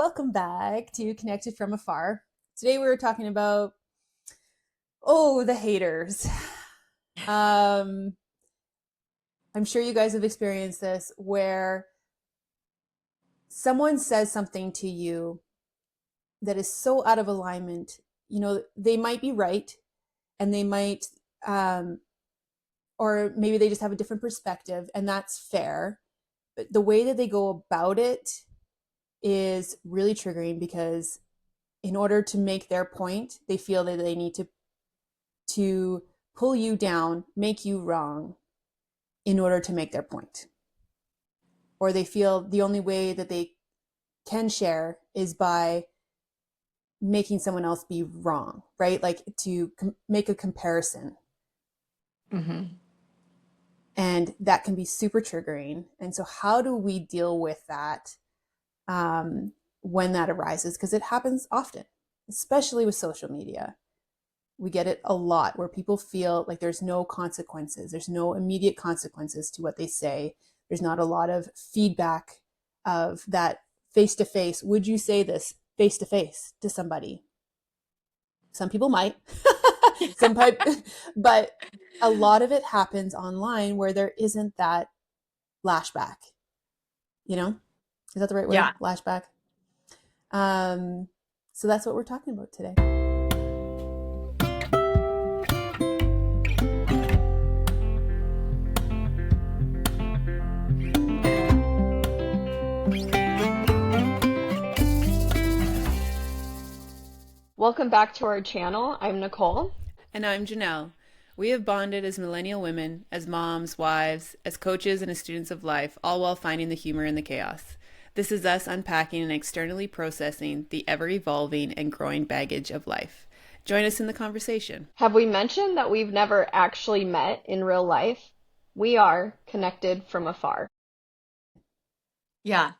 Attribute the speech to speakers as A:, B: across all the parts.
A: welcome back to Connected from Afar. Today we were talking about, the haters. Um, I'm sure you guys have experienced this where someone says something to you that is so out of alignment. They might be right and they might, um, or maybe they just have a different perspective, and that's fair. But the way that they go about it is really triggering because in order to make their point, they feel that they need to pull you down, make you wrong in order to make their point. Or they feel the only way that they can share is by making someone else be wrong, right? Like to make a comparison.
B: Mm-hmm.
A: And that can be super triggering. And so, how do we deal with that when that arises? Because it happens often, especially with social media. We get it a lot where people feel like there's no consequences. There's no immediate consequences to what they say. There's not a lot of feedback of that face to face. Would you say this face to face to somebody? Some people might, but a lot of it happens online where there isn't that lashback. You know, is that the right word?
B: Yeah.
A: Lashback. Um, so that's what we're talking about today.
B: Welcome back to our channel. I'm Nicole.
A: And I'm Janelle. We have bonded as millennial women, as moms, wives, as coaches, and as students of life, all while finding the humor in the chaos. This is us unpacking and externally processing the ever-evolving and growing baggage of life. Join us in the conversation.
B: Have we mentioned that we've never actually met in real life? We are connected from afar.
C: Yeah.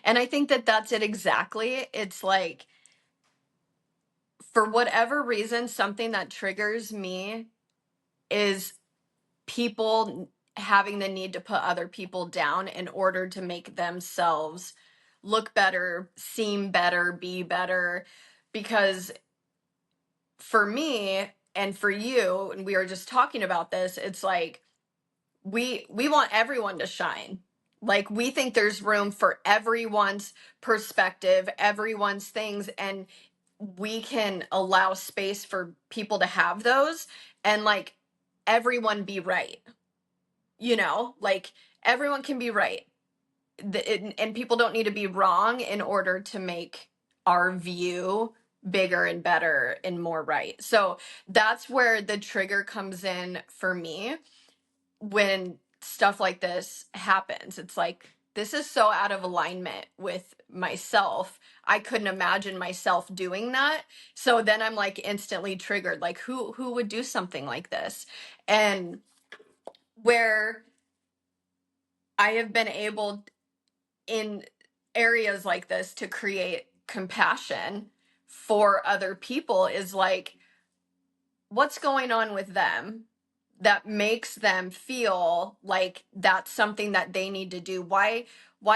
C: And I think that that's it exactly. It's like, for whatever reason, something that triggers me is people having the need to put other people down in order to make themselves look better, seem better, be better. Because for me and for you, and we were just talking about this, it's like, we want everyone to shine. Like, we think there's room for everyone's perspective, everyone's things, and we can allow space for people to have those, and like everyone be right. Like, everyone can be right. And people don't need to be wrong in order to make our view bigger and better and more right. So that's where the trigger comes in for me when stuff like this happens. It's like, this is so out of alignment with myself. I couldn't imagine myself doing that. So then I'm like instantly triggered, like, who would do something like this? And where I have been able in areas like this to create compassion for other people is like, what's going on with them that makes them feel like that's something that they need to do? Why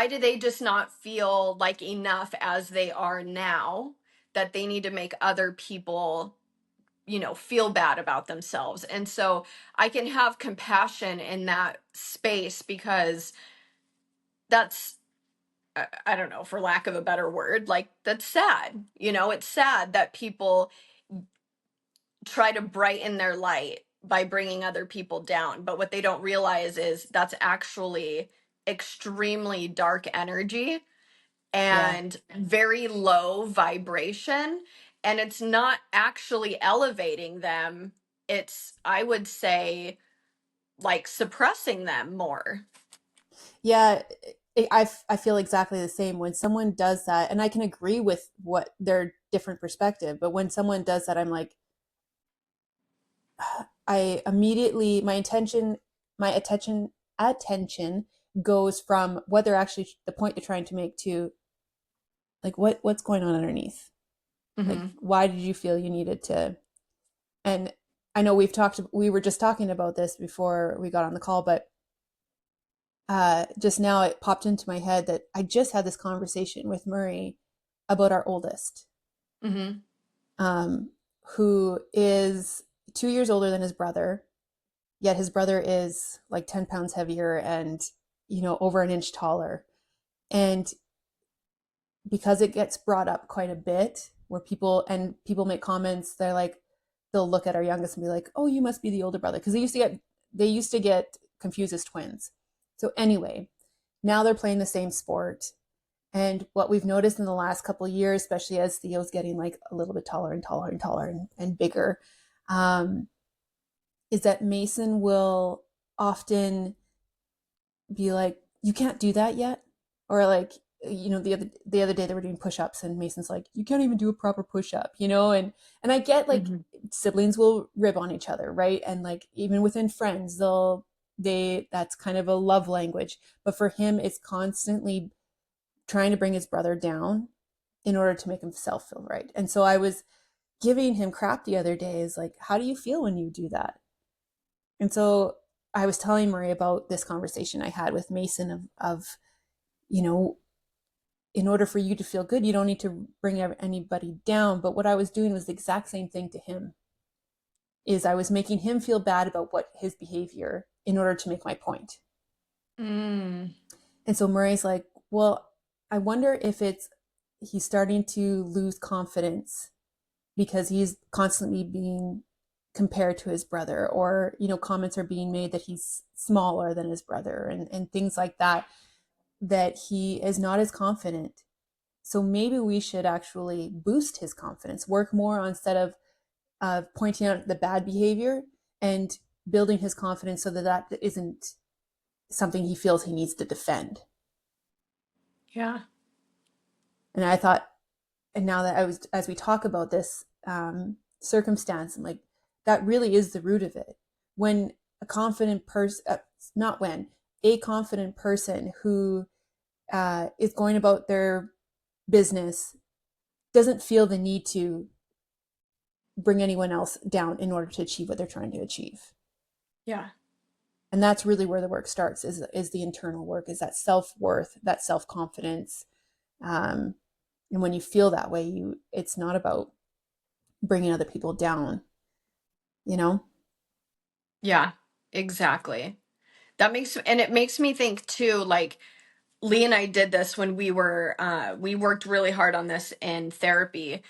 C: do they just not feel like enough as they are now, that they need to make other people feel bad about themselves? And so I can have compassion in that space, because that's, I don't know, for lack of a better word, like, that's sad. It's sad that people try to brighten their light by bringing other people down. But what they don't realize is that's actually extremely dark energy
A: Yeah.
C: and very low vibration. And it's not actually elevating them. It's, I would say, like, suppressing them more.
A: Yeah. I feel exactly the same when someone does that. And I can agree with what their different perspective. But when someone does that, I'm like, I immediately, my attention goes from what they're actually, the point they're trying to make, to like, what's going on underneath? Like,
C: Mm-hmm.
A: why did you feel you needed to? And I know we were just talking about this before we got on the call, but just now it popped into my head that I just had this conversation with Murray about our oldest,
C: Mm-hmm.
A: um, who is 2 years older than his brother, yet his brother is like 10 pounds heavier and, over an inch taller. And because it gets brought up quite a bit, where people make comments, they'll look at our youngest and be like, "Oh, you must be the older brother," because they used to get confused as twins. So anyway, now they're playing the same sport. And what we've noticed in the last couple of years, especially as Theo's getting like a little bit taller and taller and taller and bigger, um, is that Mason will often be like, "You can't do that yet," or like, the other day they were doing push-ups and Mason's like, "You can't even do a proper push-up," and I get like
C: Mm-hmm.
A: siblings will rib on each other, right? And like even within friends, that's kind of a love language. But for him, it's constantly trying to bring his brother down in order to make himself feel right. And so I was giving him crap the other day, is like, "How do you feel when you do that?" And so I was telling Marie about this conversation I had with Mason of you know, in order for you to feel good, you don't need to bring anybody down. But what I was doing was the exact same thing to him. Is I was making him feel bad about what his behavior in order to make my point.
C: Mm.
A: And so Murray's like, "Well, I wonder if he's starting to lose confidence because he's constantly being compared to his brother, or comments are being made that he's smaller than his brother, and things like that, that he is not as confident. So maybe we should actually boost his confidence, work more on, instead of pointing out the bad behavior, and building his confidence so that that isn't something he feels he needs to defend."
C: Yeah.
A: And I thought, and now that as we talk about this circumstance, I'm like, that really is the root of it. When a confident person, not when, a confident person who is going about their business doesn't feel the need to bring anyone else down in order to achieve what they're trying to achieve.
C: Yeah.
A: And that's really where the work starts, is the internal work, is that self-worth, that self-confidence. um, and when you feel that way, it's not about bringing other people down, you know
C: Yeah. Exactly. And it makes me think too, like Lee and I did this when we worked really hard on this in therapy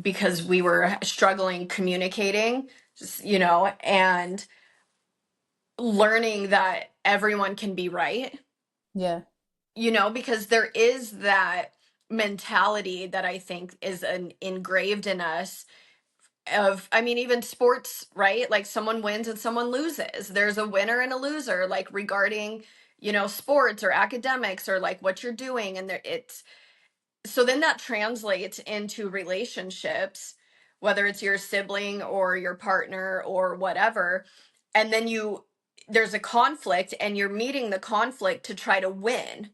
C: because we were struggling communicating, and learning that everyone can be right,
A: yeah,
C: because there is that mentality that I think is engraved in us of, I mean, even sports, right? Like someone wins and someone loses. There's a winner and a loser, like regarding, sports or academics or like what you're doing. And it's so then that translates into relationships, whether it's your sibling or your partner or whatever. And then there's a conflict and you're meeting the conflict to try to win.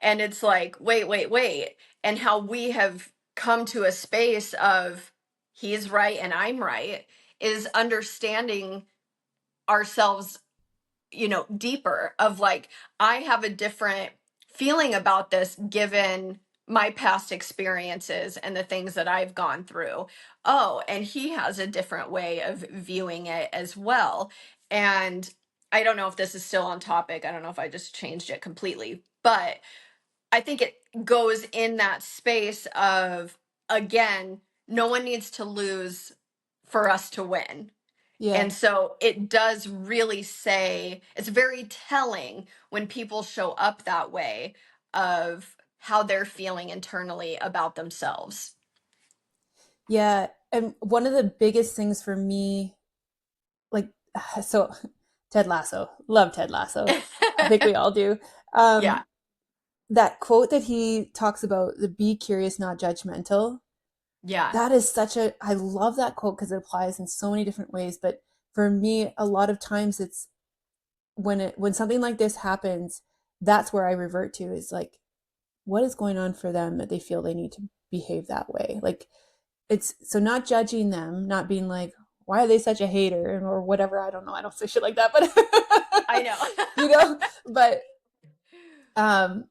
C: And it's like, wait, wait, wait. And how we have come to a space of he's right and I'm right is understanding ourselves, deeper, of like, I have a different feeling about this given my past experiences and the things that I've gone through. Oh, and he has a different way of viewing it as well. And I don't know if this is still on topic. I don't know if I just changed it completely, but I think it goes in that space of, again, no one needs to lose for us to win.
A: yeah,
C: And so it does really say, it's very telling when people show up that way of how they're feeling internally about themselves.
A: yeah. And one of the biggest things for me, like, so Ted Lasso, love Ted Lasso. I think we all do.
C: Yeah.
A: um that quote that he talks about, the "be curious, not judgmental,"
C: Yeah.
A: that is I love that quote because it applies in so many different ways. But for me, a lot of times it's when something like this happens, that's where I revert to, is like, what is going on for them that they feel they need to behave that way. Like, it's so not judging them, not being like, "Why are they such a hater?" or whatever. I don't know, I don't say shit like that, but
C: I know.
A: you know but um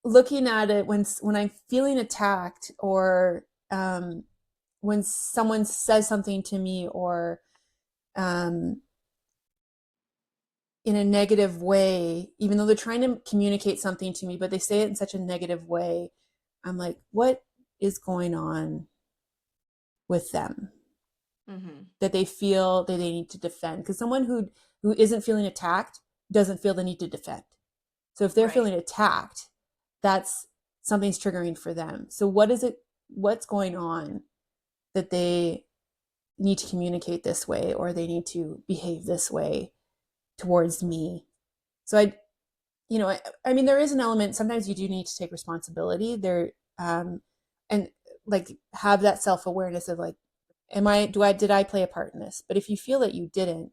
A: looking at it when I'm feeling attacked, or when someone says something to me, or um, in a negative way, even though they're trying to communicate something to me, but they say it in such a negative way, I'm like, what is going on with them
C: Mm-hmm.
A: that they feel that they need to defend? Because someone who isn't feeling attacked doesn't feel the need to defend. So if they're
C: Right.
A: feeling attacked, that's something's triggering for them. So what is it? What's going on that they need to communicate this way, or they need to behave this way towards me? So I mean, there is an element. Sometimes you do need to take responsibility there, and like have that self awareness of like, did I play a part in this? But if you feel that you didn't,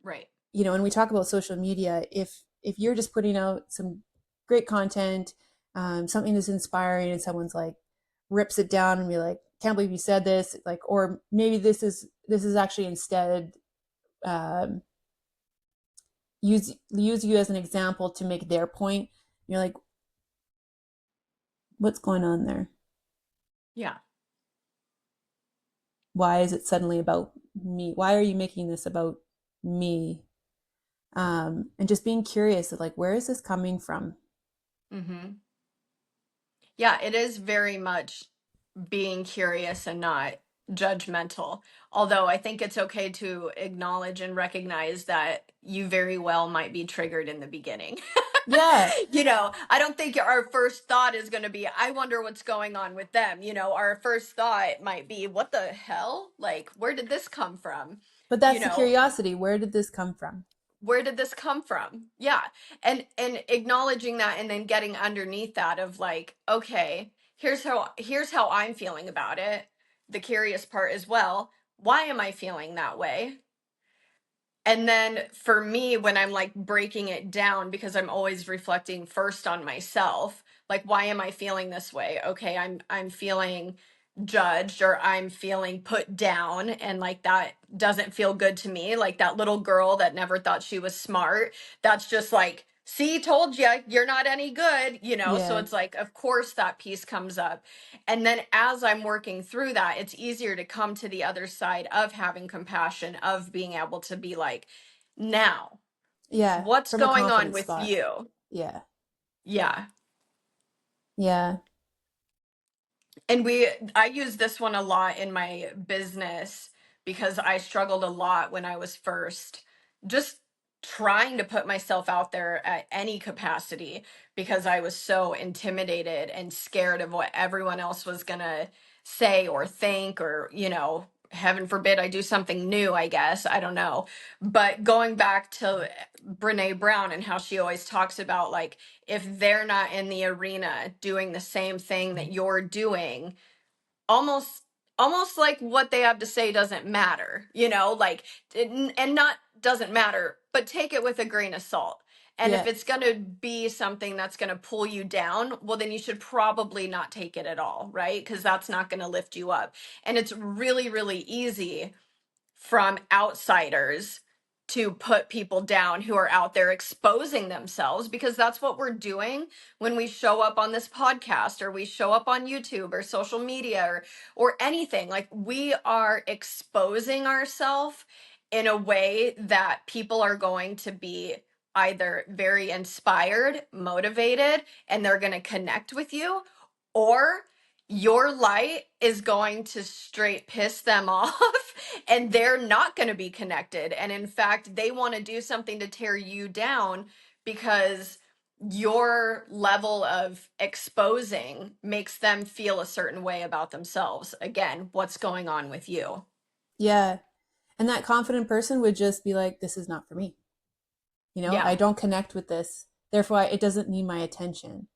C: Right.
A: and we talk about social media, if you're just putting out some great content, something that's inspiring, and someone's like rips it down and be like, can't believe you said this, like, or maybe this is actually instead, um, use you as an example to make their point. You're like, what's going on there?
C: Yeah.
A: Why is it suddenly about me? Why are you making this about me? And just being curious of like, where is this coming from?
C: Mm-hmm. Yeah, it is very much being curious and not judgmental. Although I think it's okay to acknowledge and recognize that you very well might be triggered in the beginning.
A: Yeah,
C: I don't think our first thought is going to be, I wonder what's going on with them. Our first thought might be, what the hell? Like, where did this come from?
A: but
C: You
A: that's the
C: know,
A: curiosity. Where did this come from?
C: where did this come from? Yeah. And acknowledging that and then getting underneath that of like, okay, here's how I'm feeling about it. The curious part as well. Why am I feeling that way? And then for me, when I'm like breaking it down, because I'm always reflecting first on myself, like, why am I feeling this way? Okay, I'm feeling judged, or I'm feeling put down, and like that doesn't feel good to me. Like that little girl that never thought she was smart. That's just like, see, told you, you're not any good. So
A: Yeah,
C: it's like, of course that piece comes up. And then as I'm working through that, it's easier to come to the other side of having compassion, of being able to be like, now,
A: yeah,
C: what's
A: from a
C: going on
A: confident
C: with
A: spot.
C: you?
A: Yeah,
C: Yeah.
A: yeah,
C: And I use this one a lot in my business because I struggled a lot when I was first just trying to put myself out there at any capacity, because I was so intimidated and scared of what everyone else was going to say or think, or, heaven forbid I do something new, I guess. I don't know. But going back to Brene Brown and how she always talks about, like, if they're not in the arena doing the same thing that you're doing, almost almost like what they have to say doesn't matter, like, and not doesn't matter, but take it with a grain of salt. And if
A: yeah,
C: it's going to be something that's going to pull you down, well, then you should probably not take it at all, right? Because that's not going to lift you up. And it's really, really easy from outsiders to put people down who are out there exposing themselves, because that's what we're doing when we show up on this podcast, or we show up on YouTube or social media, or anything. Like, we are exposing ourselves in a way that people are going to be either very inspired, motivated, and they're going to connect with you, or your light is going to straight piss them off, and they're not going to be connected. And in fact, they want to do something to tear you down, because your level of exposing makes them feel a certain way about themselves. Again, what's going on with you?
A: yeah. And that confident person would just be like, this is not for me. I
C: Yeah.
A: don't connect with this. Therefore, it doesn't need my attention.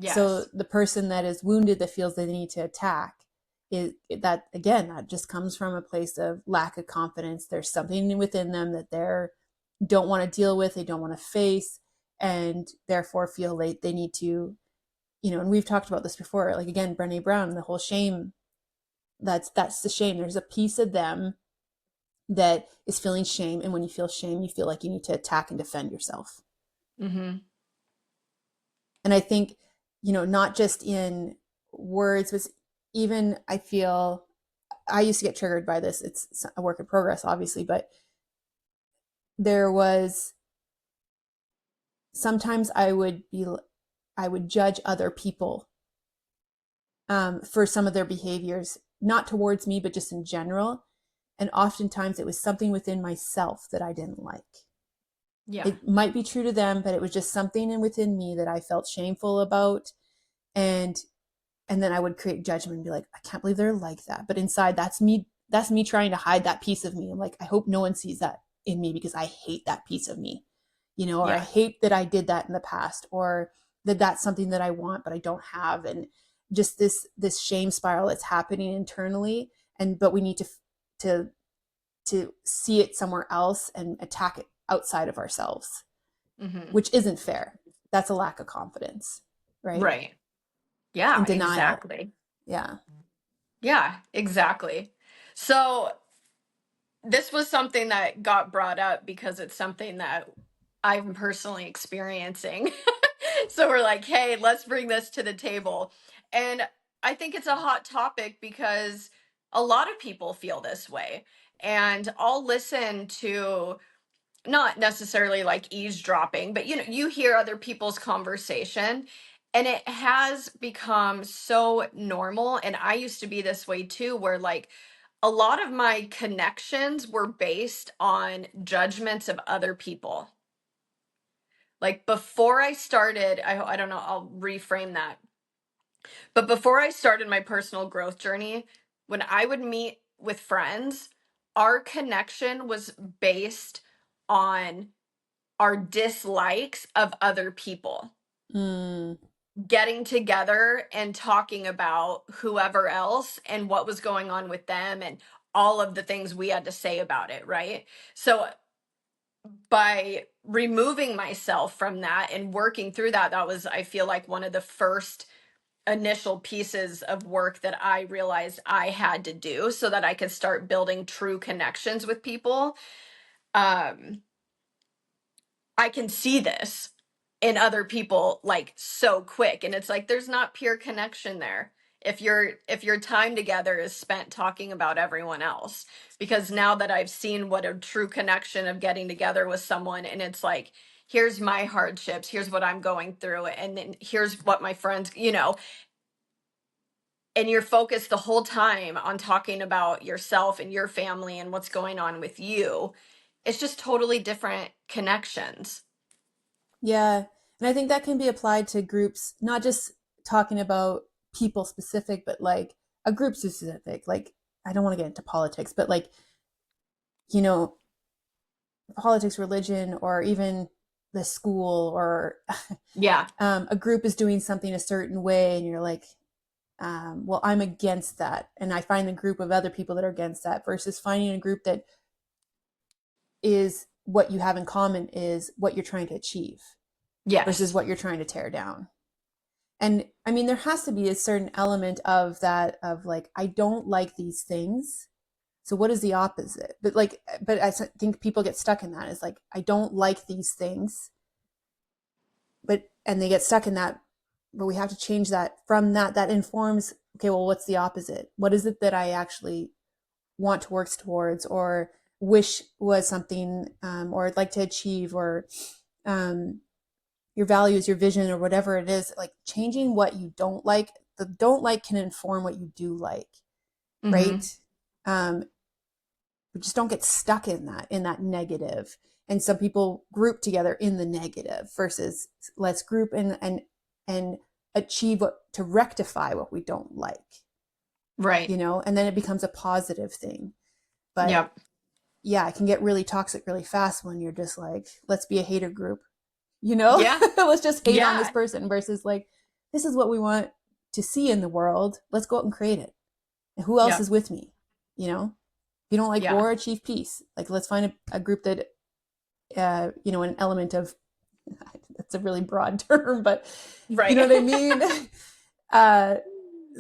A: So
C: Yes.
A: the person that is wounded, that feels they need to attack, is that, again, that just comes from a place of lack of confidence. There's something within them that don't want to deal with, they don't want to face, and therefore feel they need to, and we've talked about this before, like, again, Brené Brown, the whole shame. That's the shame. There's a piece of them that is feeling shame, and when you feel shame, you feel like you need to attack and defend yourself.
C: Mm-hmm.
A: And I think not just in words, but even I feel I used to get triggered by this. It's a work in progress, obviously, but there was sometimes I would judge other people for some of their behaviors, not towards me, but just in general. And oftentimes it was something within myself that I didn't like.
C: Yeah.
A: It might be true to them, but it was just something within me that I felt shameful about. And and then I would create judgment and be like, I can't believe they're like that. But inside, that's me trying to hide that piece of me. I'm like, I hope no one sees that in me because I hate that piece of me, or I
C: Yeah.
A: hate that I did that in the past, or that that's something that I want but I don't have. And just this shame spiral that's happening internally. But we need to to see it somewhere else and attack it outside of ourselves,
C: Hmm.
A: which isn't fair. That's a lack of confidence, right?
C: Right. Yeah,
A: And denial.
C: exactly.
A: Yeah.
C: Yeah, exactly. So this was something that got brought up because it's something that I'm personally experiencing. So we're like, hey, let's bring this to the table. And I think it's a hot topic because a lot of people feel this way. And I'll listen to, not necessarily like eavesdropping, but you hear other people's conversation, and it has become so normal. And I used to be this way too, where like a lot of my connections were based on judgments of other people. Like before I started, I don't know, I'll reframe that. But before I started my personal growth journey, when I would meet with friends, our connection was based on our dislikes of other people,
A: Mm,
C: getting together and talking about whoever else and what was going on with them and all of the things we had to say about it, right? So by removing myself from that and working through that, that was, I feel like, one of the first initial pieces of work that I realized I had to do so that I could start building true connections with people. Um, I can see this in other people like so quick, and it's like there's not pure connection there if your time together is spent talking about everyone else. Because now that I've seen what a true connection of getting together with someone, and it's like, here's my hardships, here's what I'm going through, and then here's what my friends, and you're focused the whole time on talking about yourself and your family and what's going on with you. It's just totally different connections.
A: yeah. And I think that can be applied to groups, not just talking about people specific, but like a group specific. Like, I don't want to get into politics, but like, you know, politics, religion, or even the school, or
C: Yeah.
A: a group is doing something a certain way, and you're like, well, I'm against that. And I find a group of other people that are against that, versus finding a group that is what you have in common is what you're trying to achieve versus
C: Yes.
A: what you're trying to tear down. And I mean, there has to be a certain element of that, of like, I don't like these things. So what is the opposite? But I think people get stuck in that. It's like, I don't like these things, and they get stuck in that. But we have to change that from that. That informs, okay, well, what's the opposite? What is it that I actually want to work towards, or wish was something, or I'd like to achieve, or um, your values, your vision, or whatever it is. Like, changing what you don't like. The don't like can inform what you do like,
C: Hmm.
A: right? We just don't get stuck in that negative. And some people group together in the negative versus, let's group and achieve what to rectify what we don't like,
C: Right.
A: and then it becomes a positive thing. But
C: Yep.
A: yeah, it can get really toxic really fast when you're just like, let's be a hater group,
C: Yeah.
A: let's just hate on this
C: Yeah.
A: person, versus like, this is what we want to see in the world. Let's go out and create it. And who else
C: Yep.
A: is with me? If you don't like
C: Yeah.
A: war, achieve peace. Like, let's find a group that, an element of, that's a really broad term, but you know
C: Right.
A: what I mean? uh,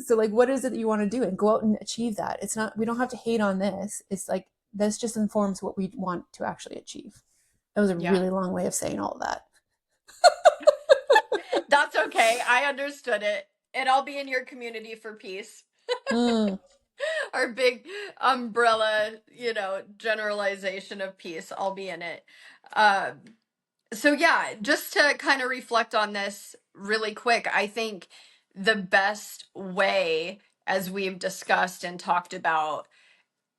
A: so like, what is it that you want to do, and go out and achieve that? It's not, we don't have to hate on this. It's like, this just informs what we want to actually achieve. That was a
C: Yeah.
A: really long way of saying all of that.
C: That's okay. I understood it. And I'll be in your community for peace.
A: Mm,
C: Our big umbrella, generalization of peace. I'll be in it. Um, so yeah, just to kind of reflect on this really quick, I think the best way, as we've discussed and talked about,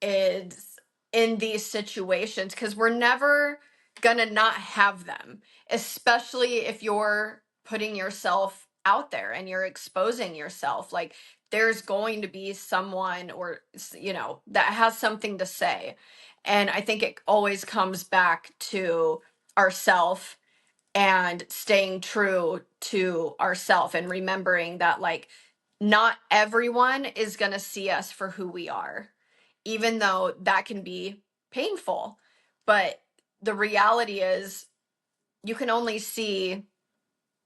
C: is in these situations, because we're never gonna not have them, especially if you're putting yourself out there and you're exposing yourself. Like, there's going to be someone, or that has something to say. And I think it always comes back to ourself, and staying true to ourself, and remembering that, like, not everyone is going to see us for who we are, even though that can be painful. But the reality is, you can only see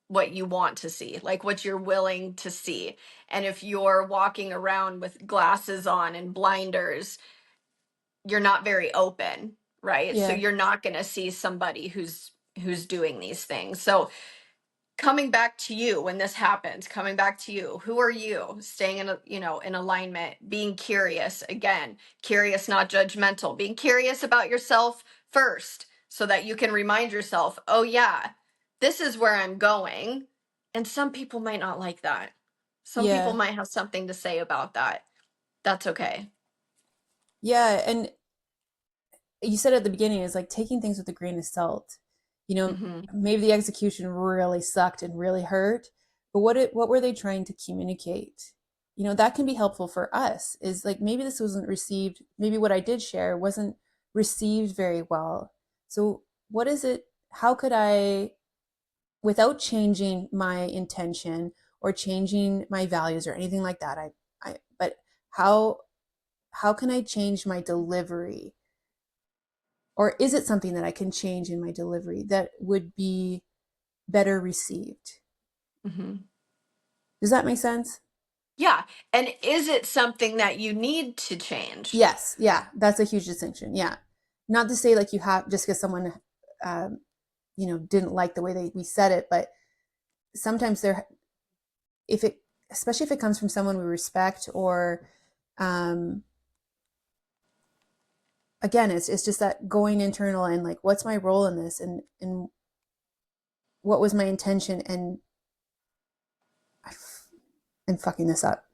C: what you want to see, like what you're willing to see. And if you're walking around with glasses on and blinders, you're not very open, right? So
A: yeah.
C: you're not going to see somebody who's doing these things. So coming back to you, when this happens, coming back to you, who are you? Staying in in alignment, being curious, again, curious, not judgmental, being curious about yourself first, so that you can remind yourself, oh yeah, this is where I'm going. And some people might not like that. Some people
A: Yeah.
C: might have something to say about that. That's okay.
A: Yeah. And you said at the beginning is like taking things with a grain of salt. You know,
C: Hmm.
A: maybe the execution really sucked and really hurt, but what were they trying to communicate? You know, that can be helpful for us. Is like maybe this wasn't received, maybe what I did share wasn't received very well. So what is it? How could I, without changing my intention or changing my values or anything like that, but how how can I change my delivery? Or is it something that I can change in my delivery that would be better received?
C: Hmm.
A: Does that make sense?
C: Yeah. And is it something that you need to change?
A: Yes. Yeah. That's a huge distinction. Yeah. Not to say like you have just because someone, um, didn't like the way we said it, but sometimes if it, especially if it comes from someone we respect, or, um, again, it's just that going internal and like, what's my role in this, and what was my intention, and I'm fucking this up.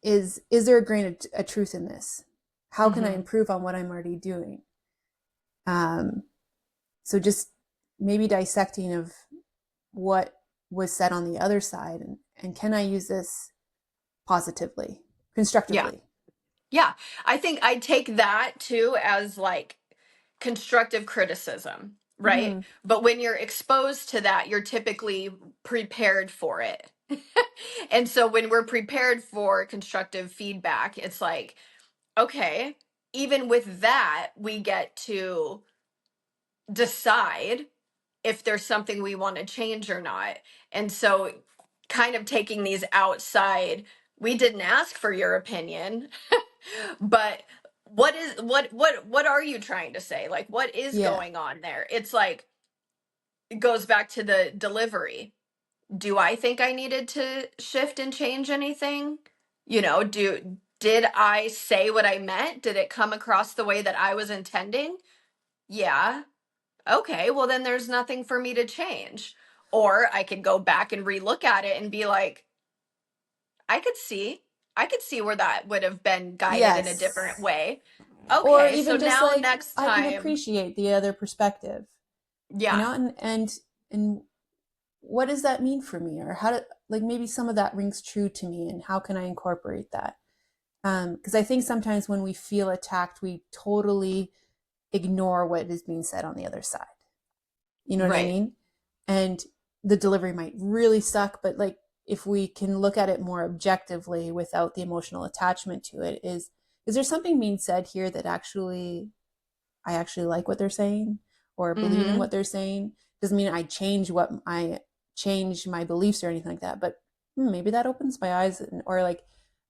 A: Is there a grain of a truth in this? How can I
C: Hmm.
A: improve on what I'm already doing? Um, so just maybe dissecting of what was said on the other side, and can I use this positively,
C: Yeah.
A: constructively?
C: Yeah. I think I take that too as like constructive criticism, right?
A: Mm-hmm.
C: But when you're exposed to that, you're typically prepared for it. And so when we're prepared for constructive feedback, it's like, okay, even with that, we get to decide if there's something we want to change or not. And so, kind of taking these outside, we didn't ask for your opinion, but what are you trying to say? Like, what is
A: Yeah.
C: going on there? It's like, it goes back to the delivery. Do I think I needed to shift and change anything? Did I say what I meant? Did it come across the way that I was intending? Yeah. Okay, well then there's nothing for me to change. Or I could go back and relook at it and be like, I could see, I could see where that would have been guided in a different
A: Yes.
C: way.
A: Or
C: Okay, so
A: even just
C: now
A: like
C: next
A: I can
C: time,
A: appreciate the other perspective,
C: yeah,
A: and what does that mean for me, or how to, like, maybe some of that rings true to me, and how can I incorporate that? Because I think sometimes when we feel attacked, we totally ignore what is being said on the other side. You know what I
C: right.
A: mean? And the delivery might really suck, but like if we can look at it more objectively without the emotional attachment to it, is there something being said here that actually I actually like what they're saying or believe in
C: Mm-hmm.
A: what they're saying? Doesn't mean I change my beliefs or anything like that, but maybe that opens my eyes, or like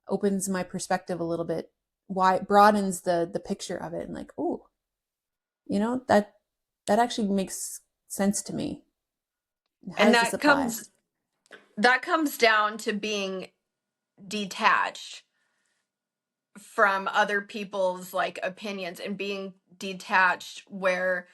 A: opens my perspective a little bit. Why broadens the picture of it, and like, oh, that actually makes sense to me. How
C: And
A: does this apply?
C: that comes down to being detached from other people's like opinions and being detached where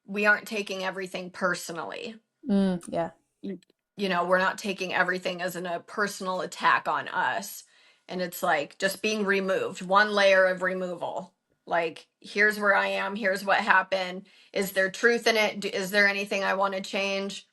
C: we aren't taking everything personally.
A: Yeah.
C: You know, we're not taking everything as a personal attack on us. And it's like just being removed, one layer of removal. Like, here's where I am, here's what happened. Is there truth in it? Is there anything I want to change?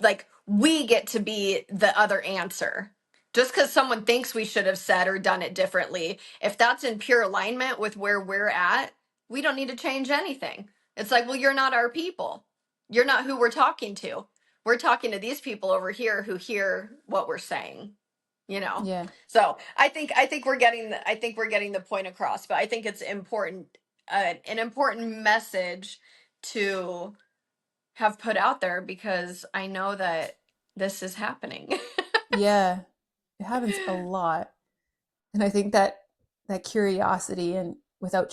C: Like, we get to be the other answer. Just because someone thinks we should have said or done it differently, if that's in pure alignment with where we're at, we don't need to change anything. It's like, well, you're not our people. You're not who we're talking to. We're talking to these people over here who hear what we're saying, you know.
A: Yeah.
C: So I think we're getting the point across, but I think it's important, an important message to have put out there because I know that this is happening.
A: Yeah. It happens a lot. And I think that that curiosity and without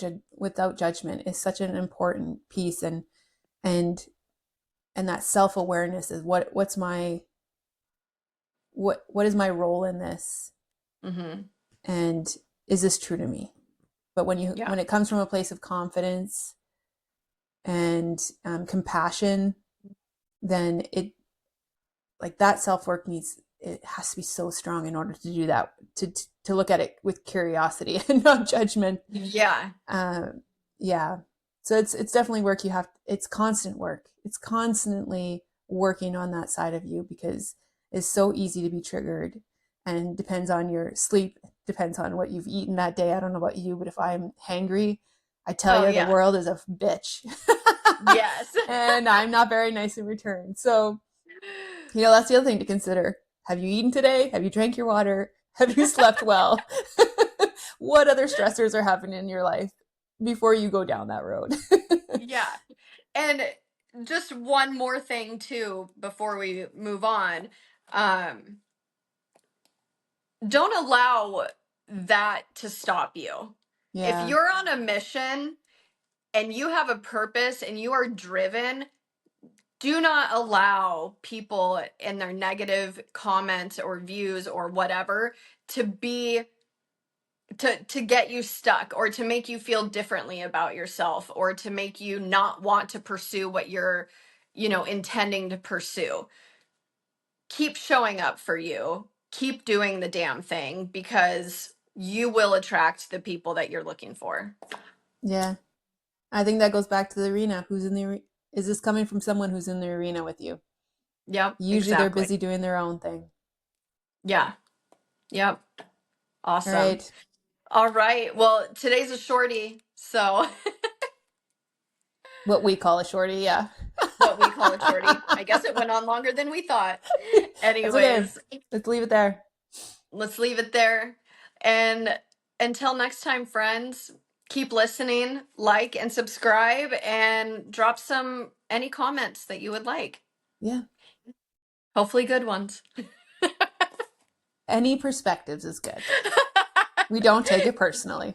A: judgment is such an important piece, and and that self-awareness is what's my what is my role in this,
C: Hmm.
A: and is this true to me? But
C: Yeah.
A: when it comes from a place of confidence and compassion, then it like that self-work needs it has to be so strong in order to do that, to look at it with curiosity and not judgment.
C: Yeah.
A: um, yeah, so it's definitely work. It's constant work. It's constantly working on that side of you, because it's so easy to be triggered, and depends on your sleep, depends on what you've eaten that day. I don't know about you, but if I'm hangry, I tell
C: Oh
A: you, the
C: yeah.
A: world is a bitch.
C: Yes.
A: And I'm not very nice in return. So, that's the other thing to consider. Have you eaten today? Have you drank your water? Have you slept well? What other stressors are happening in your life before you go down that road?
C: Yeah. And just one more thing too before we move on. Um, don't allow that to stop you. If
A: Yeah,
C: you're on a mission and you have a purpose and you are driven, do not allow people in their negative comments or views or whatever to be to get you stuck or to make you feel differently about yourself or to make you not want to pursue what you're, intending to pursue. Keep showing up for you. Keep doing the damn thing because you will attract the people that you're looking for.
A: yeah. I think that goes back to the arena. Is this coming from someone who's in the arena with you?
C: Yep,
A: Usually they're
C: exactly.
A: busy doing their own thing.
C: Yeah. Yep.
A: All
C: Awesome.
A: right.
C: All right. Well, today's a shorty, so
A: What we call a shorty, yeah.
C: what we call a shorty. I guess it went on longer than we thought.
A: That's okay.
C: Anyways,
A: Let's leave it there.
C: let's leave it there. And until next time, friends, keep listening, like and subscribe, and drop any comments that you would like.
A: Yeah.
C: Hopefully, good ones.
A: Any perspectives is good. We don't take it personally.